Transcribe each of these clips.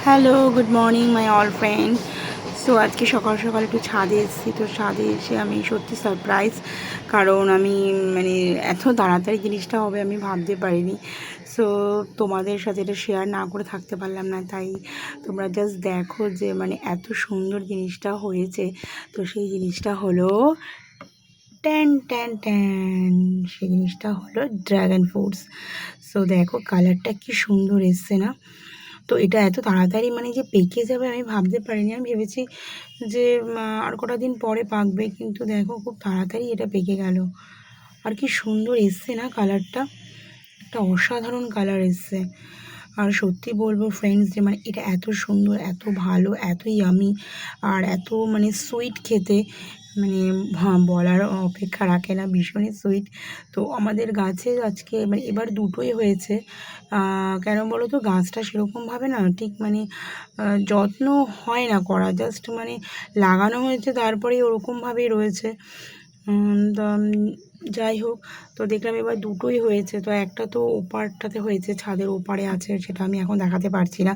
Hello, good morning my all friend. So আজকে সকাল সকাল একটু ছাদে এসেছি। তো ছাদে এসে আমি সত্যি সারপ্রাইজ, কারণ আমি মানে এত তাড়াতাড়ি জিনিসটা হবে আমি ভাবতে পারিনি। সো তোমাদের সাথে এটা শেয়ার না করে থাকতে পারলাম না, তাই তোমরা জাস্ট দেখো যে মানে এত সুন্দর জিনিসটা হয়েছে। তো সেই জিনিসটা হলো ট্যান ট্যান ট্যান, সেই জিনিসটা হলো ড্র্যাগন ফ্রুটস। সো দেখো কালারটা কি সুন্দর এসছে না? তো এটা এত তাড়াতাড়ি মানে যে পেকে যাবে আমি ভাবতে পারিনি। আমি ভেবেছি যে আর কটা দিন পরে পাকবে, কিন্তু দেখো খুব তাড়াতাড়ি এটা পেকে গেল। আর কি সুন্দর এসছে না কালারটা, একটা অসাধারণ কালার এসছে। আর সত্যি বলবো ফ্রেন্ডস যে মানে এটা এত সুন্দর, এত ভালো, এত ইয়ামি, আর এত মানে সুইট খেতে, মানে বলার অপেক্ষা রাখে না, ভীষণই সুইট। তো আমাদের গাছে আজকে মানে এবার দুটোই হয়েছে। কেন বলো তো, গাছটা সেরকমভাবে না ঠিক মানে যত্ন হয় না করা, জাস্ট মানে লাগানো হয়েছে তারপরেই ওরকমভাবেই রয়েছে। তো যাই হোক, তো দেখলাম এবার দুটোই হয়েছে। তো একটা তো ওপারটাতে হয়েছে, ছাদের ওপারে আছে, সেটা আমি এখন দেখাতে পারছি না।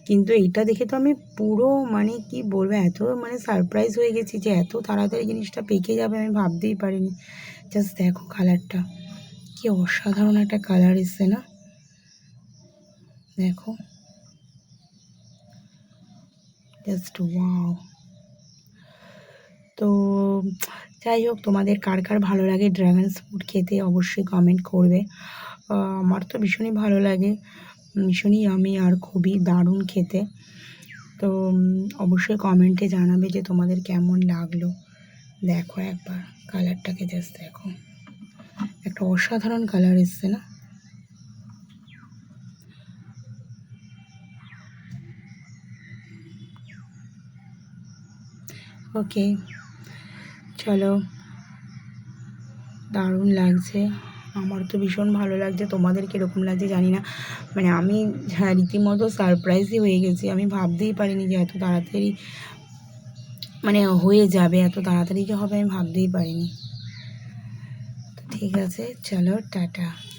কিন্তু এইটা দেখে তো আমি পুরো মানে কি বলবো, এত মানে সারপ্রাইজ হয়ে গেছি যে এত তাড়াতাড়ি জিনিসটা পেকে যাবে আমি ভাবতেই পারিনি। জাস্ট দেখো কালারটা, কি অসাধারণ একটা কালার এসছে না? দেখো, জাস্ট ওয়াও। তো যাই হোক, তোমাদের কার কার ভালো লাগে ড্রাগন ফ্রুট খেতে অবশ্যই কমেন্ট করবে। আমার তো ভীষণই ভালো লাগে, ভীষণই আমি আর খুবই দারুণ খেতে। তো অবশ্যই কমেন্টে জানাবে যে তোমাদের কেমন লাগলো। দেখো একবার কালারটাকে, জাস্ট দেখো, একটা অসাধারণ কালার এসছে না? ওকে, চলো, দারুণ লাগছে। আমার তো ভীষণ ভালো লাগছে, তোমাদের কীরকম লাগছে জানি না। মানে আমি রীতিমতো সারপ্রাইজই হয়ে গেছি, আমি ভাবতেই পারিনি যে এত তাড়াতাড়ি মানে হয়ে যাবে, এত তাড়াতাড়ি যে হবে আমি ভাবতেই পারিনি। তো ঠিক আছে, চলো টাটা।